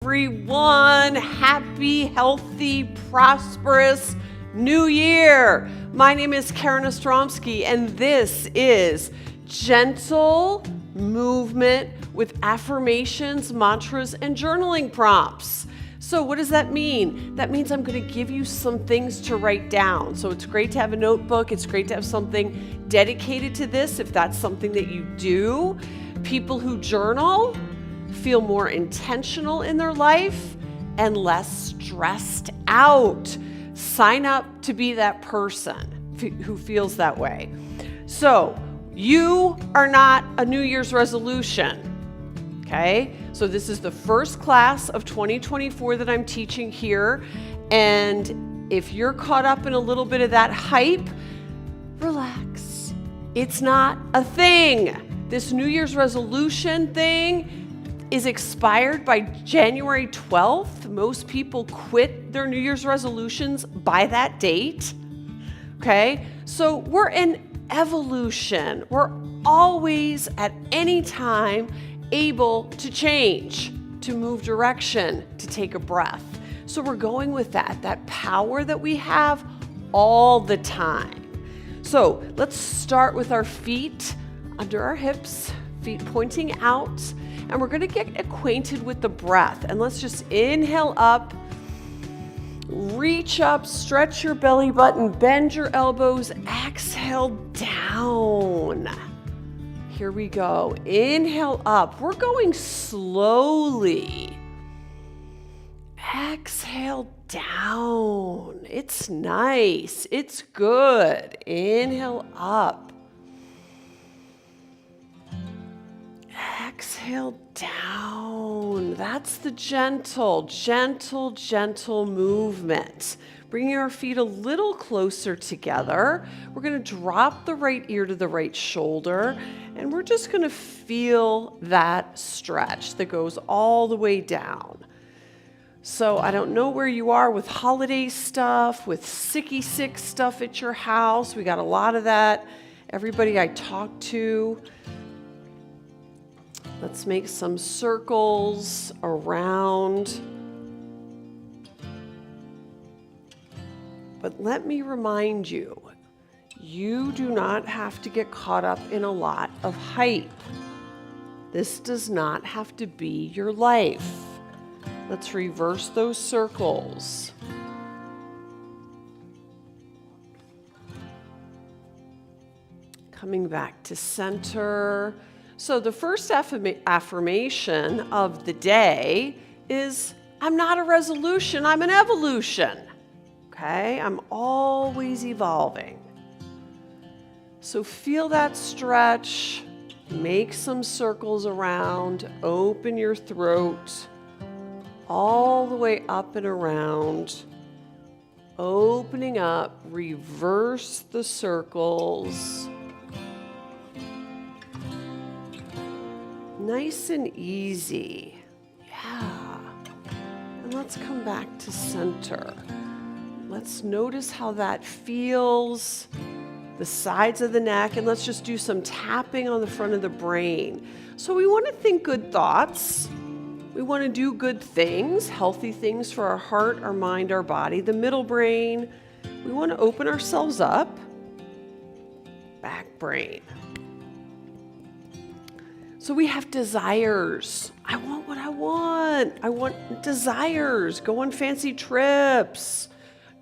Everyone, happy, healthy, prosperous New Year. My name is Karen Ostromsky, and this is Gentle Movement with Affirmations, Mantras, and Journaling Prompts. So what does that mean? That means I'm going to give you some things to write down. So it's great to have a notebook. It's great to have something dedicated to this if that's something that you do. People who journal feel more intentional in their life and less stressed out. Sign up to be that person who feels that way. So you are not a New Year's resolution, okay? So this is the first class of 2024 that I'm teaching here. And if you're caught up in a little bit of that hype, relax. It's not a thing. This New Year's resolution thing is expired by January 12th. Most people quit their New Year's resolutions by that date. Okay? So we're in evolution. We're always at any time able to change, to move direction, to take a breath. So we're going with that power that we have all the time. So let's start with our feet under our hips, feet pointing out. And we're going to get acquainted with the breath. And let's just inhale up, reach up, stretch your belly button, bend your elbows, exhale down. Here we go. Inhale up. We're going slowly. Exhale down. It's nice. It's good. Inhale up. Exhale down. That's the gentle movement. Bringing our feet a little closer together. We're going to drop the right ear to the right shoulder, and we're just going to feel that stretch that goes all the way down. So I don't know where you are with holiday stuff, with sicky sick stuff at your house. We got a lot of that. Everybody I talk to. Let's make some circles around. But let me remind you, you do not have to get caught up in a lot of hype. This does not have to be your life. Let's reverse those circles. Coming back to center. So the first affirmation of the day is, I'm not a resolution, I'm an evolution. Okay, I'm always evolving. So feel that stretch, make some circles around, open your throat, all the way up and around, opening up, reverse the circles. Nice and easy. Yeah. And let's come back to center. Let's notice how that feels, the sides of the neck, and let's just do some tapping on the front of the brain. So we want to think good thoughts. We want to do good things, healthy things for our heart, our mind, our body. The middle brain, we want to open ourselves up. Back brain. So we have desires. I want what I want. I want desires. Go on fancy trips.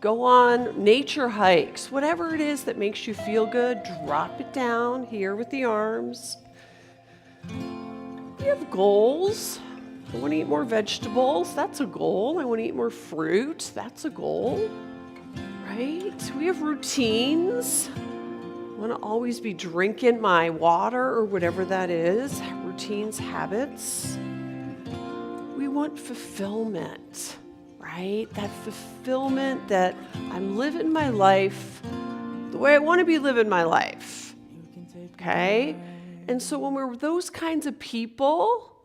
Go on nature hikes. Whatever it is that makes you feel good, drop it down here with the arms. We have goals. I want to eat more vegetables. That's a goal. I want to eat more fruit. That's a goal. Right? We have routines. I want to always be drinking my water or whatever that is. Routines, habits. We want fulfillment, right? That fulfillment that I'm living my life the way I want to be living my life. Okay? And so when we're those kinds of people,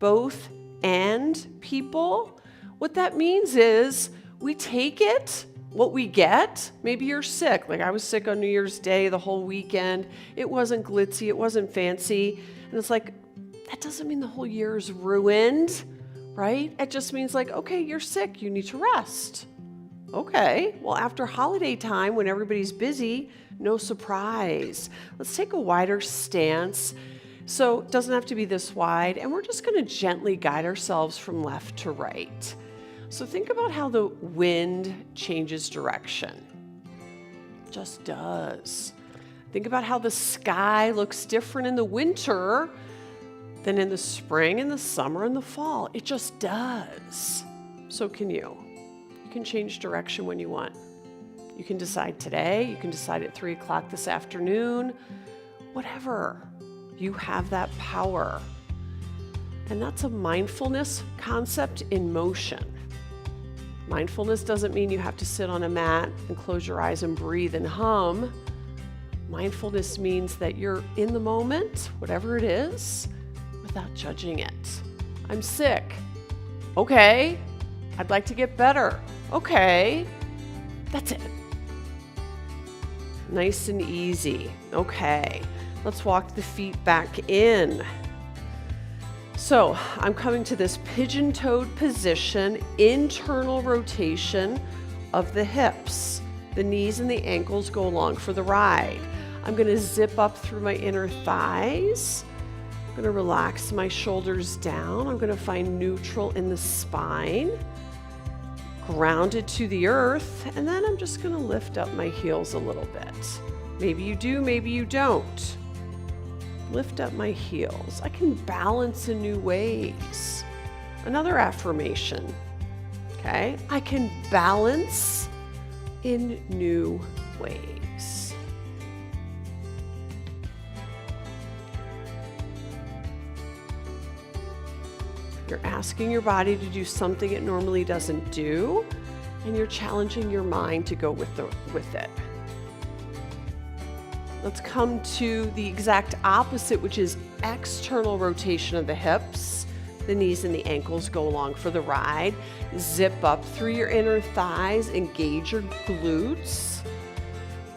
both and people, what that means is we take it, what we get. Maybe you're sick. Like I was sick on New Year's Day the whole weekend. It wasn't glitzy. It wasn't fancy. And it's like, that doesn't mean the whole year is ruined. right? It just means like, okay, you're sick, you need to rest. Okay, well, after holiday time, when everybody's busy, no surprise. Let's take a wider stance. So it doesn't have to be this wide, and we're just going to gently guide ourselves from left to right. So think about how the wind changes direction. It just does. Think about how the sky looks different in the winter than in the spring, and the summer, and the fall. It just does. So can you. You can change direction when you want. You can decide today, you can decide at 3 o'clock this afternoon, whatever. You have that power. And that's a mindfulness concept in motion. Mindfulness doesn't mean you have to sit on a mat and close your eyes and breathe and hum. Mindfulness means that you're in the moment, whatever it is, without judging it. I'm sick. Okay. I'd like to get better. Okay. That's it. Nice and easy. Okay. Let's walk the feet back in. So I'm coming to this pigeon-toed position, internal rotation of the hips. The knees and the ankles go along for the ride. I'm going to zip up through my inner thighs. I'm going to relax my shoulders down. I'm going to find neutral in the spine, grounded to the earth, and then I'm just going to lift up my heels a little bit. Maybe you do, maybe you don't. Lift up my heels. I can balance in new ways. Another affirmation. Okay? I can balance in new ways. You're asking your body to do something it normally doesn't do, and you're challenging your mind to go with it. Let's come to the exact opposite, which is external rotation of the hips. The knees and the ankles go along for the ride. Zip up through your inner thighs, engage your glutes.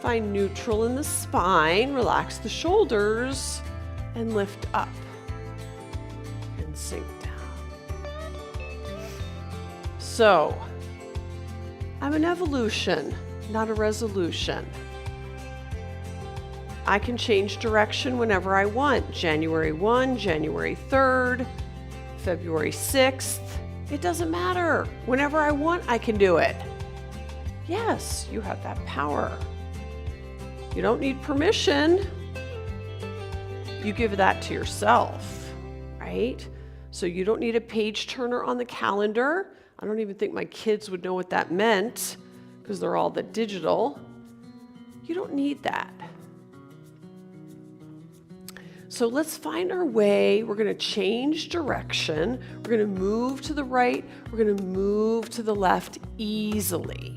Find neutral in the spine, relax the shoulders, and lift up and sink down. So, I'm an evolution, not a resolution. I can change direction whenever I want. January 1, January 3rd, February 6th. It doesn't matter. Whenever I want, I can do it. Yes, you have that power. You don't need permission. You give that to yourself, right? So you don't need a page turner on the calendar. I don't even think my kids would know what that meant because they're all that digital. You don't need that. So let's find our way. We're going to change direction. We're going to move to the right. We're going to move to the left easily.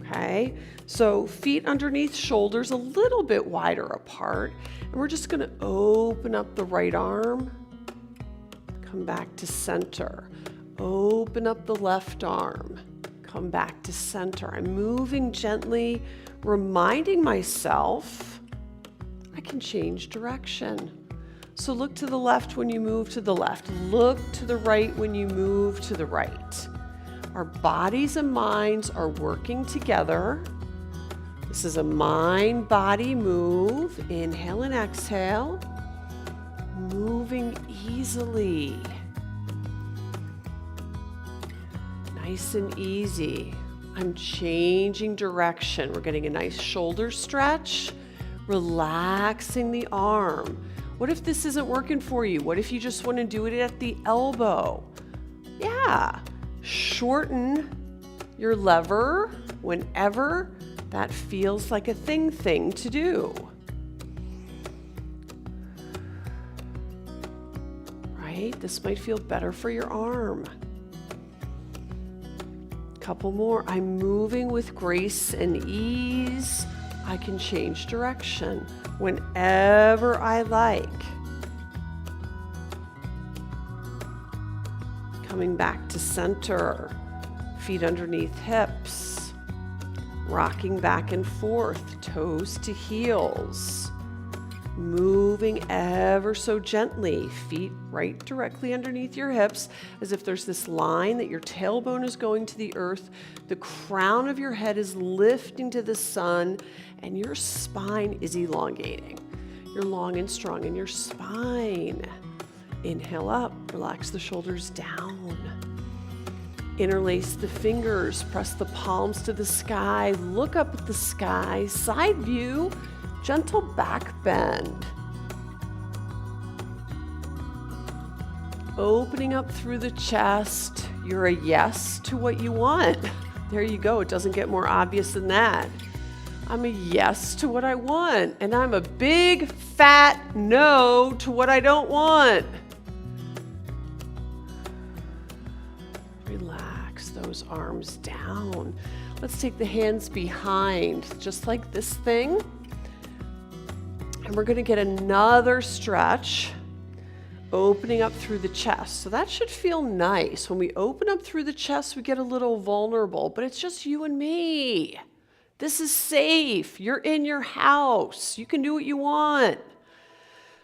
Okay? So feet underneath shoulders a little bit wider apart. And we're just going to open up the right arm. Come back to center. Open up the left arm. Come back to center. I'm moving gently, reminding myself I can change direction. So look to the left when you move to the left. Look to the right when you move to the right. Our bodies and minds are working together. This is a mind-body move. Inhale and exhale. Moving easily. Nice and easy. I'm changing direction. We're getting a nice shoulder stretch. Relaxing the arm. What if this isn't working for you? What if you just want to do it at the elbow? Yeah, shorten your lever whenever that feels like a thing to do. Right? This might feel better for your arm. Couple more. I'm moving with grace and ease. I can change direction whenever I like. Coming back to center, feet underneath hips, rocking back and forth, toes to heels. moving ever so gently, feet right directly underneath your hips, as if there's this line that your tailbone is going to the earth, the crown of your head is lifting to the sun, and your spine is elongating. You're long and strong in your spine. Inhale up, relax the shoulders down. Interlace the fingers, press the palms to the sky, look up at the sky, side view, gentle back bend. Opening up through the chest, you're a yes to what you want. There you go, it doesn't get more obvious than that. I'm a yes to what I want, and I'm a big fat no to what I don't want. Relax those arms down. Let's take the hands behind, just like this thing. And we're going to get another stretch, opening up through the chest. So that should feel nice. When we open up through the chest, we get a little vulnerable, but it's just you and me. This is safe. You're in your house. You can do what you want.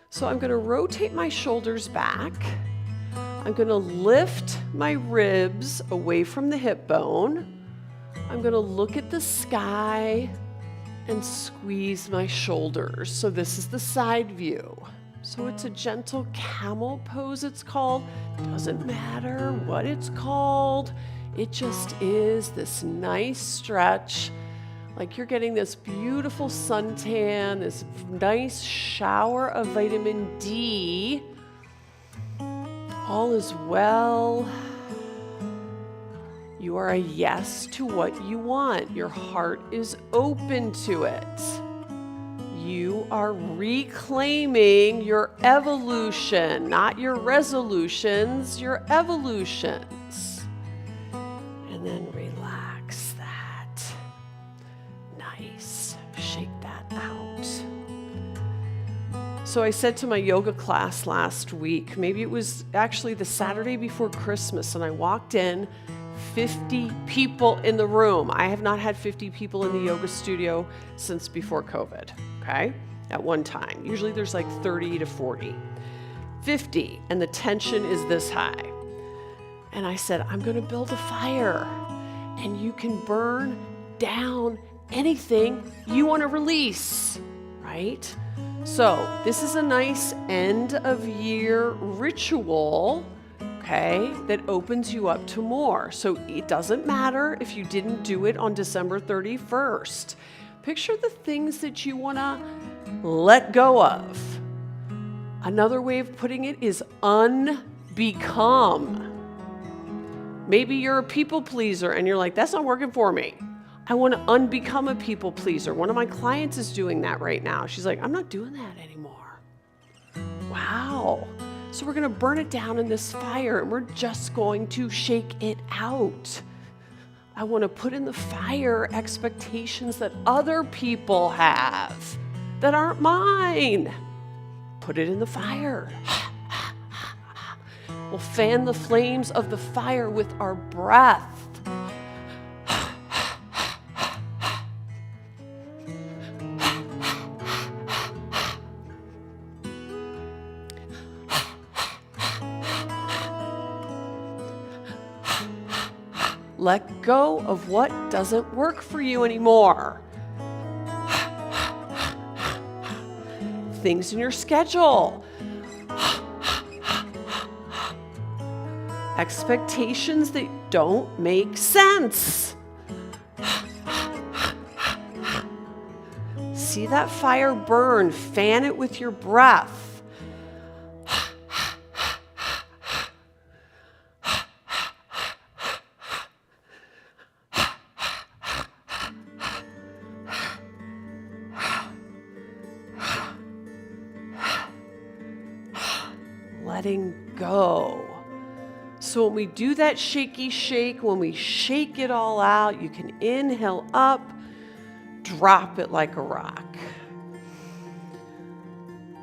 So I'm going to rotate my shoulders back. I'm going to lift my ribs away from the hip bone. I'm going to look at the sky and squeeze my shoulders. So this is the side view. So it's a gentle camel pose, it's called. Doesn't matter what it's called. It just is this nice stretch, like you're getting this beautiful suntan, this nice shower of vitamin D. All is well. You are a yes to what you want. Your heart is open to it. You are reclaiming your evolution, not your resolutions, your evolutions. And then relax that. Nice. Shake that out. So I said to my yoga class last week, maybe it was actually the Saturday before Christmas, and I walked in, 50 people in the room. I have not had 50 people in the yoga studio since before COVID, okay? At one time. Usually there's like 30 to 40. 50, and the tension is this high. And I said, I'm gonna build a fire, and you can burn down anything you wanna release, right? So this is a nice end of year ritual, okay, that opens you up to more. So it doesn't matter if you didn't do it on December 31st. Picture the things that you want to let go of. Another way of putting it is unbecome. Maybe you're a people pleaser and you're like, that's not working for me. I want to unbecome a people pleaser. One of my clients is doing that right now. She's like, I'm not doing that anymore. Wow. So we're going to burn it down in this fire, and we're just going to shake it out. I want to put in the fire expectations that other people have that aren't mine. Put it in the fire. We'll fan the flames of the fire with our breath. Let go of what doesn't work for you anymore. Things in your schedule. Expectations that don't make sense. See that fire burn, fan it with your breath. Letting go. So when we do that shaky shake, when we shake it all out, you can inhale up, drop it like a rock.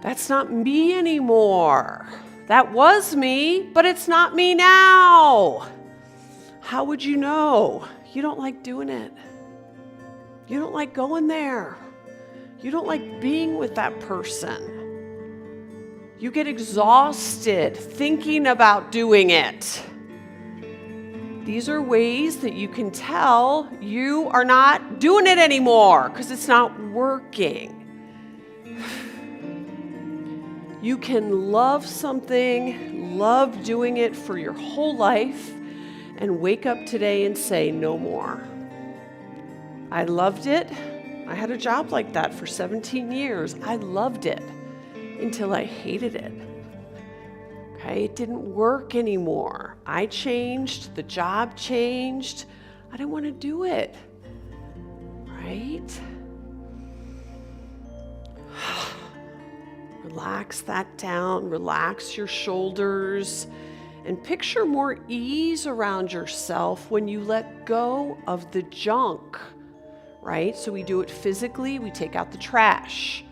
That's not me anymore. That was me, but it's not me now. How would you know? You don't like doing it. You don't like going there. You don't like being with that person. You get exhausted thinking about doing it. These are ways that you can tell you are not doing it anymore because it's not working. You can love something, love doing it for your whole life, and wake up today and say, no more. I loved it. I had a job like that for 17 years. I loved it until I hated it. Okay, it didn't work anymore. I changed, the job changed. I didn't want to do it, right? Relax that down, relax your shoulders, and picture more ease around yourself when you let go of the junk, right? So we do it physically, we take out the trash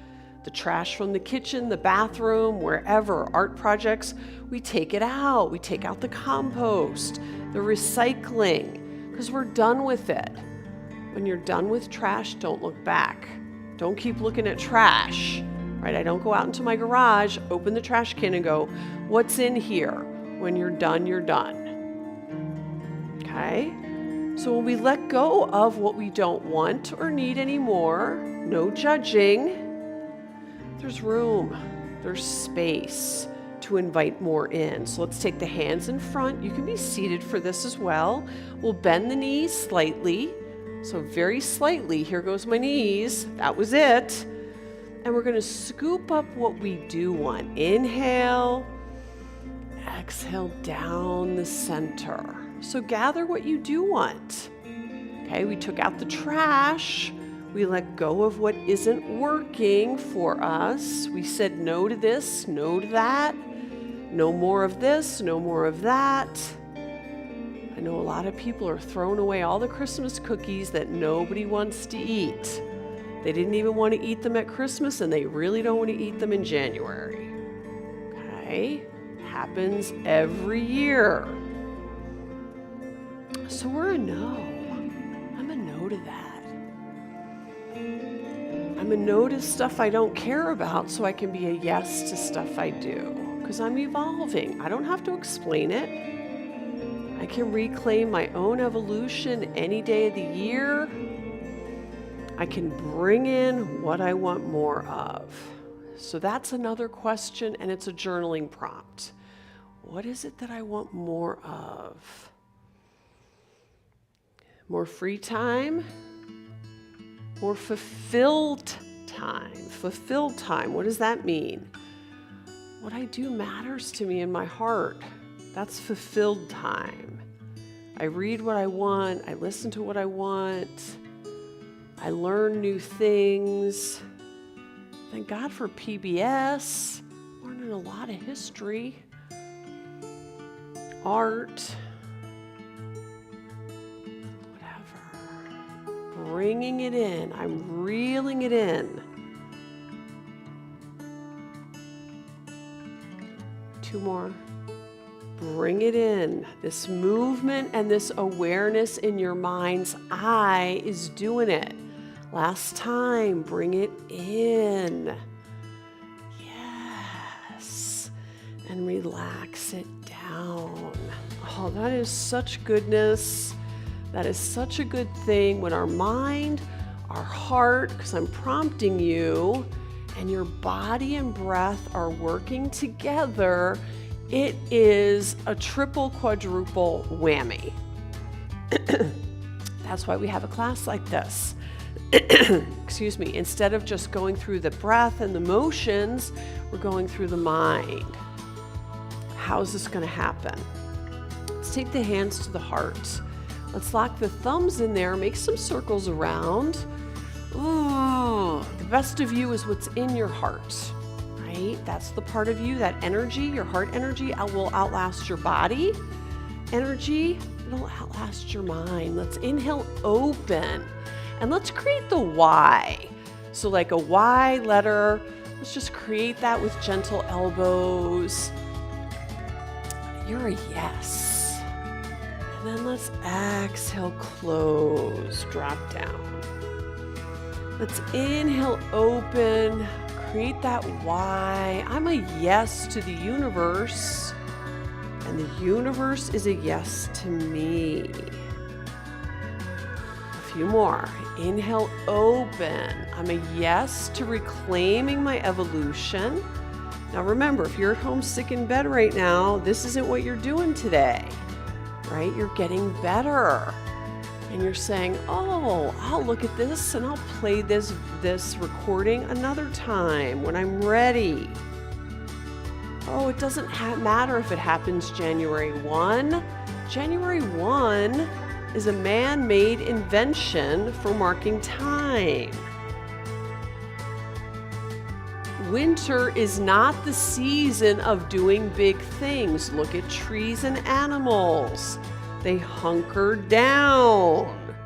from the kitchen, the bathroom, wherever, art projects, we take it out. We take out the compost, the recycling, because we're done with it. When you're done with trash, don't look back. Don't keep looking at trash, right? I don't go out into my garage, open the trash can and go, what's in here? When you're done, you're done. Okay? So when we let go of what we don't want or need anymore, no judging, there's room, there's space to invite more in. So let's take the hands in front. You can be seated for this as well. We'll bend the knees slightly. So very slightly, here goes my knees. That was it. And we're gonna scoop up what we do want. Inhale, exhale down the center. So gather what you do want. Okay, we took out the trash. We let go of what isn't working for us. We said no to this, no to that. No more of this, no more of that. I know a lot of people are throwing away all the Christmas cookies that nobody wants to eat. They didn't even want to eat them at Christmas, and they really don't want to eat them in January. Okay? Happens every year. So we're a no. I'm a no to that. I'm a no to stuff I don't care about so I can be a yes to stuff I do. Because I'm evolving. I don't have to explain it. I can reclaim my own evolution any day of the year. I can bring in what I want more of. So that's another question, and it's a journaling prompt. What is it that I want more of? More free time? More fulfilled time. Fulfilled time, what does that mean? What I do matters to me in my heart. That's fulfilled time. I read what I want. I listen to what I want. I learn new things. Thank God for PBS. Learning a lot of history. Art. Bringing it in. I'm reeling it in. 2 more. Bring it in. This movement and this awareness in your mind's eye is doing it. Last time, bring it in. Yes. And relax it down. Oh, that is such goodness. That is such a good thing when our mind, our heart, because I'm prompting you, and your body and breath are working together. It is a triple, quadruple whammy. That's why we have a class like this. Excuse me. Instead of just going through the breath and the motions, we're going through the mind. How is this going to happen? Let's take the hands to the heart. Let's lock the thumbs in there, make some circles around. Ooh, the best of you is what's in your heart, right? That's the part of you, that energy, your heart energy will outlast your body energy. It'll outlast your mind. Let's inhale, open, and let's create the Y. So like a Y letter, let's just create that with gentle elbows. You're a yes. And then let's exhale, close, drop down. Let's inhale, open, create that why. I'm a yes to the universe, and the universe is a yes to me. A few more. Inhale, open. I'm a yes to reclaiming my evolution. Now remember, if you're at home sick in bed right now, this isn't what you're doing today, right? You're getting better. And you're saying, oh, I'll look at this and I'll play this recording another time when I'm ready. Oh, it doesn't matter if it happens January 1. January 1 is a man-made invention for marking time. Winter is not the season of doing big things. Look at trees and animals. They hunker down.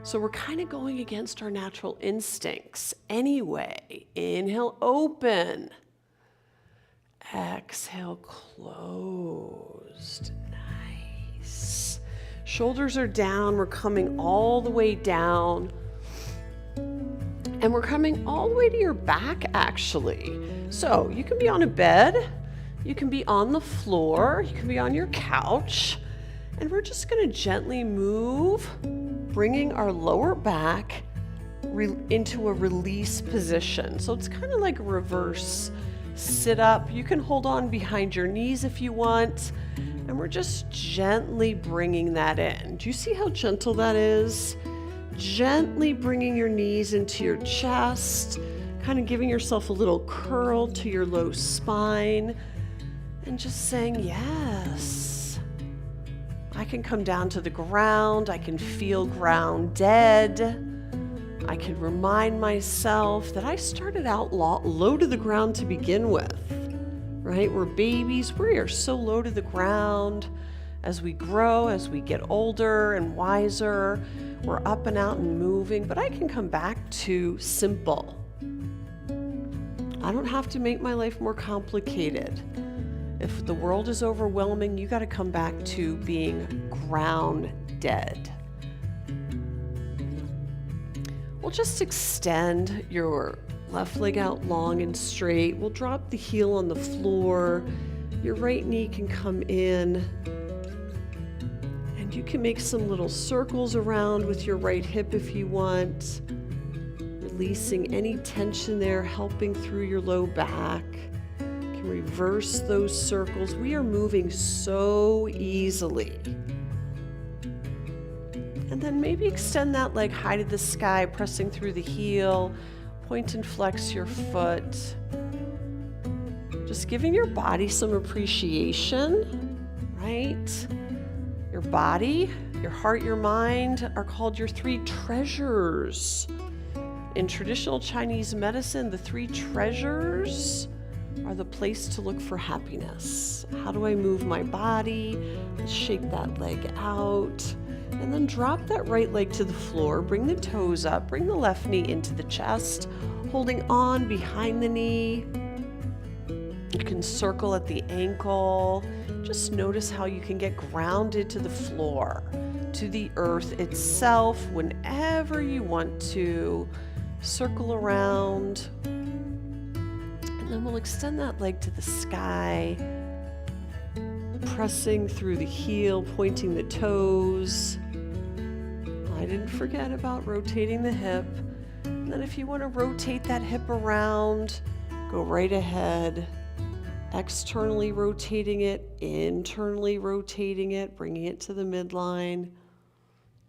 So we're kind of going against our natural instincts. Anyway, inhale, open. Exhale, closed. Nice. Shoulders are down. We're coming all the way down. And we're coming all the way to your back, actually. So you can be on a bed. You can be on the floor. You can be on your couch. And we're just going to gently move, bringing our lower back into a release position. So it's kind of like a reverse sit up. You can hold on behind your knees if you want. And we're just gently bringing that in. Do you see how gentle that is? Gently bringing your knees into your chest, kind of giving yourself a little curl to your low spine, and just saying, yes. I can come down to the ground. I can feel grounded. I can remind myself that I started out low to the ground to begin with, right? We're babies. We are so low to the ground. As we grow, as we get older and wiser, we're up and out and moving. But I can come back to simple. I don't have to make my life more complicated. If the world is overwhelming, you got to come back to being grounded. We'll just extend your left leg out long and straight. We'll drop the heel on the floor. Your right knee can come in. And you can make some little circles around with your right hip if you want. Releasing any tension there, helping through your low back. Reverse those circles. We are moving so easily. And then maybe extend that leg high to the sky, pressing through the heel. Point and flex your foot. Just giving your body some appreciation, right? Your body, your heart, your mind are called your three treasures. In traditional Chinese medicine, the three treasures are the place to look for happiness. How do I move my body? Shake that leg out. And then drop that right leg to the floor. Bring the toes up. Bring the left knee into the chest, holding on behind the knee. You can circle at the ankle. Just notice how you can get grounded to the floor, to the earth itself whenever you want to. Circle around. Then we'll extend that leg to the sky, pressing through the heel, pointing the toes. I didn't forget about rotating the hip. And then if you want to rotate that hip around, go right ahead. Externally rotating it, internally rotating it, bringing it to the midline.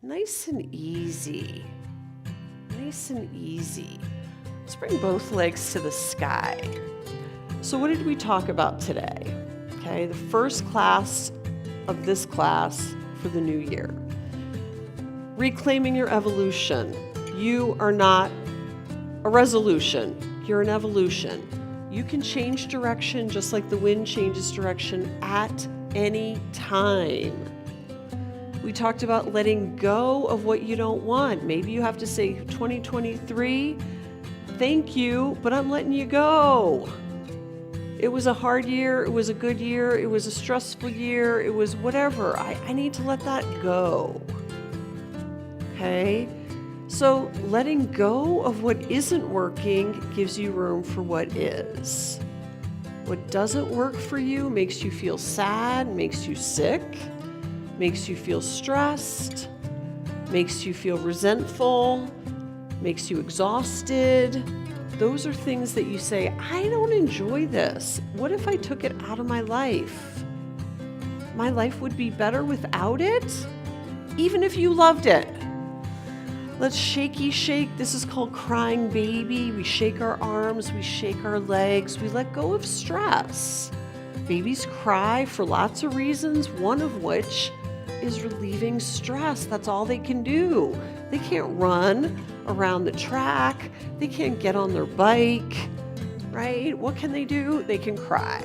Nice and easy. Nice and easy. Let's bring both legs to the sky. So what did we talk about today? Okay, the first class of this class for the new year. Reclaiming your evolution. You are not a resolution. You're an evolution. You can change direction just like the wind changes direction at any time. We talked about letting go of what you don't want. Maybe you have to say 2023, thank you, but I'm letting you go. It was a hard year. It was a good year. It was a stressful year. It was whatever. I need to let that go. Okay? So letting go of what isn't working gives you room for what is. What doesn't work for you makes you feel sad, makes you sick, makes you feel stressed, makes you feel resentful, makes you exhausted. Those are things that you say, I don't enjoy this. What if I took it out of my life? My life would be better without it, even if you loved it. Let's shakey shake. This is called crying baby. We shake our arms, we shake our legs, we let go of stress. Babies cry for lots of reasons, one of which is relieving stress. That's all they can do. They can't run around the track. They can't get on their bike, right? What can they do? They can cry.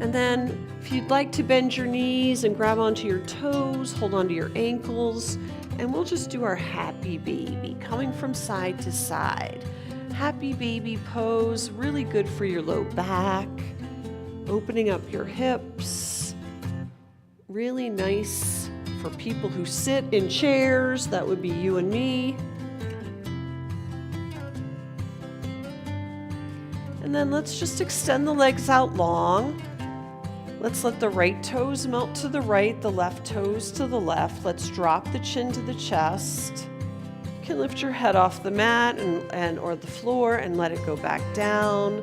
And then if you'd like to bend your knees and grab onto your toes, hold onto your ankles, and we'll just do our happy baby, coming from side to side. Happy baby pose, really good for your low back, opening up your hips. Really nice for people who sit in chairs. That would be you and me. And then let's just extend the legs out long. Let's let the right toes melt to the right, the left toes to the left. Let's drop the chin to the chest. You can lift your head off the mat or the floor and let it go back down.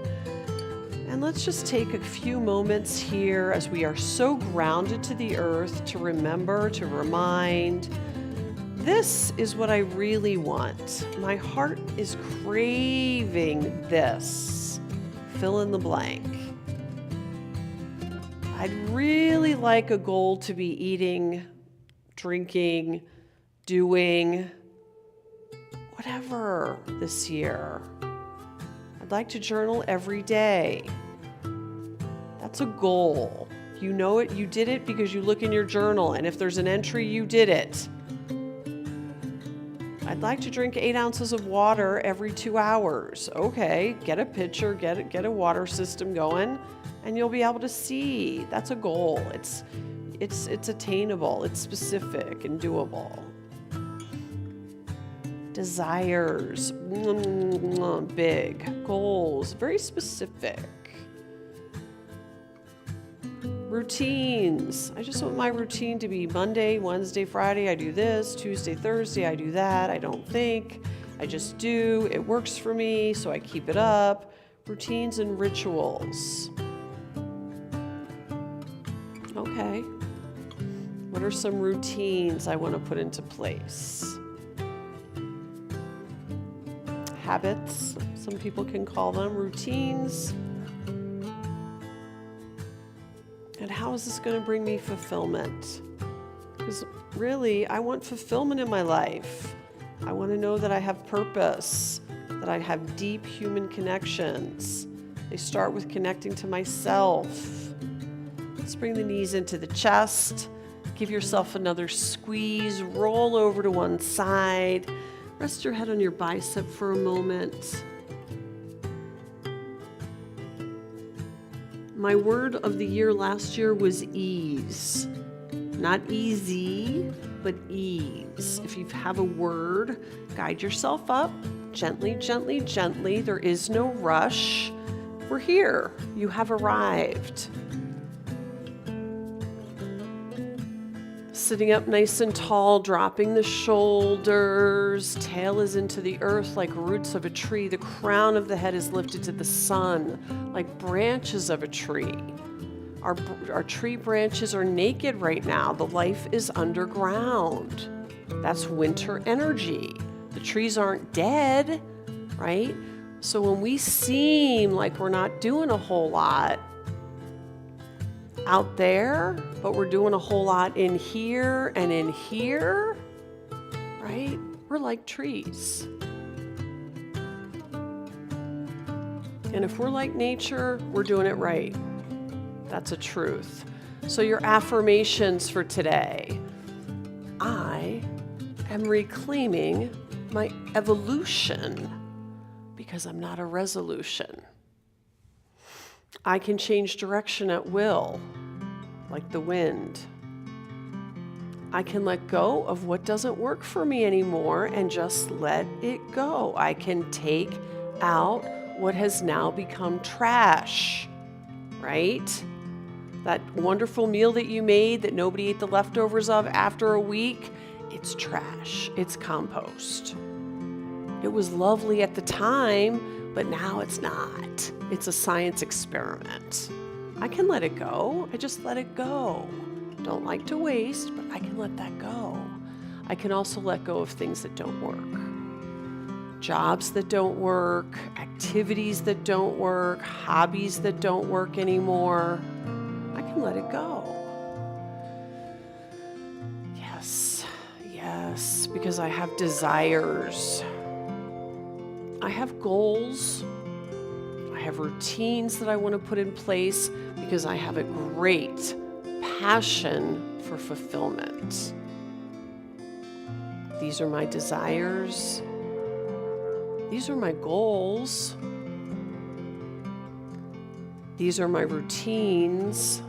And let's just take a few moments here as we are so grounded to the earth to remember, to remind, this is what I really want. My heart is craving this. Fill in the blank. I'd really like a goal to be eating, drinking, doing, whatever this year. I'd like to journal every day. That's a goal. You know it, you did it because you look in your journal, and if there's an entry, you did it. I'd like to drink 8 ounces of water every 2 hours. Okay, get a pitcher, get a water system going, and you'll be able to see. That's a goal. It's attainable, it's specific and doable. Desires, big. Goals, very specific. Routines. I just want my routine to be Monday, Wednesday, Friday, I do this. Tuesday, Thursday, I do that. I don't think. I just do. It works for me, so I keep it up. Routines and rituals. Okay. What are some routines I want to put into place? Habits, some people can call them routines. And how is this going to bring me fulfillment? Because really, I want fulfillment in my life. I want to know that I have purpose, that I have deep human connections. They start with connecting to myself. Let's bring the knees into the chest. Give yourself another squeeze. Roll over to one side. Rest your head on your bicep for a moment. My word of the year last year was ease. Not easy, but ease. If you have a word, guide yourself up. Gently, gently, gently. There is no rush. We're here. You have arrived. Sitting up nice and tall, dropping the shoulders. Tail is into the earth like roots of a tree. The crown of the head is lifted to the sun like branches of a tree. Our tree branches are naked right now. The life is underground. That's winter energy. The trees aren't dead, right? So when we seem like we're not doing a whole lot out there, but we're doing a whole lot in here and in here, right? We're like trees. And if we're like nature, we're doing it right. That's a truth. So your affirmations for today. I am reclaiming my evolution because I'm not a resolution. I can change direction at will, like the wind. I can let go of what doesn't work for me anymore and just let it go. I can take out what has now become trash, right? That wonderful meal that you made that nobody ate the leftovers of after a week, it's trash. It's compost. It was lovely at the time, but now it's not. It's a science experiment. I can let it go. I just let it go. Don't like to waste, but I can let that go. I can also let go of things that don't work. Jobs that don't work, activities that don't work, hobbies that don't work anymore. I can let it go. Yes, because I have desires. I have goals. I have routines that I want to put in place because I have a great passion for fulfillment. These are my desires. These are my goals. These are my routines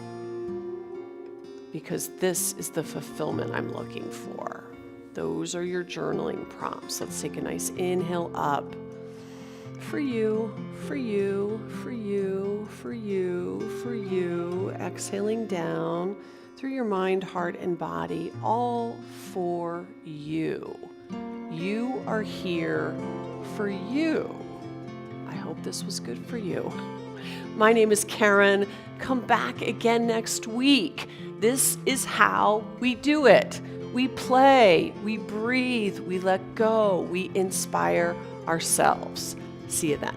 because this is the fulfillment I'm looking for. Those are your journaling prompts. Let's take a nice inhale up. For you, for you, for you, for you, for you. Exhaling down through your mind, heart, and body, all for you. You are here for you. I hope this was good for you. My name is Karen. Come back again next week. This is how we do it. We play, we breathe, we let go, we inspire ourselves. See you then.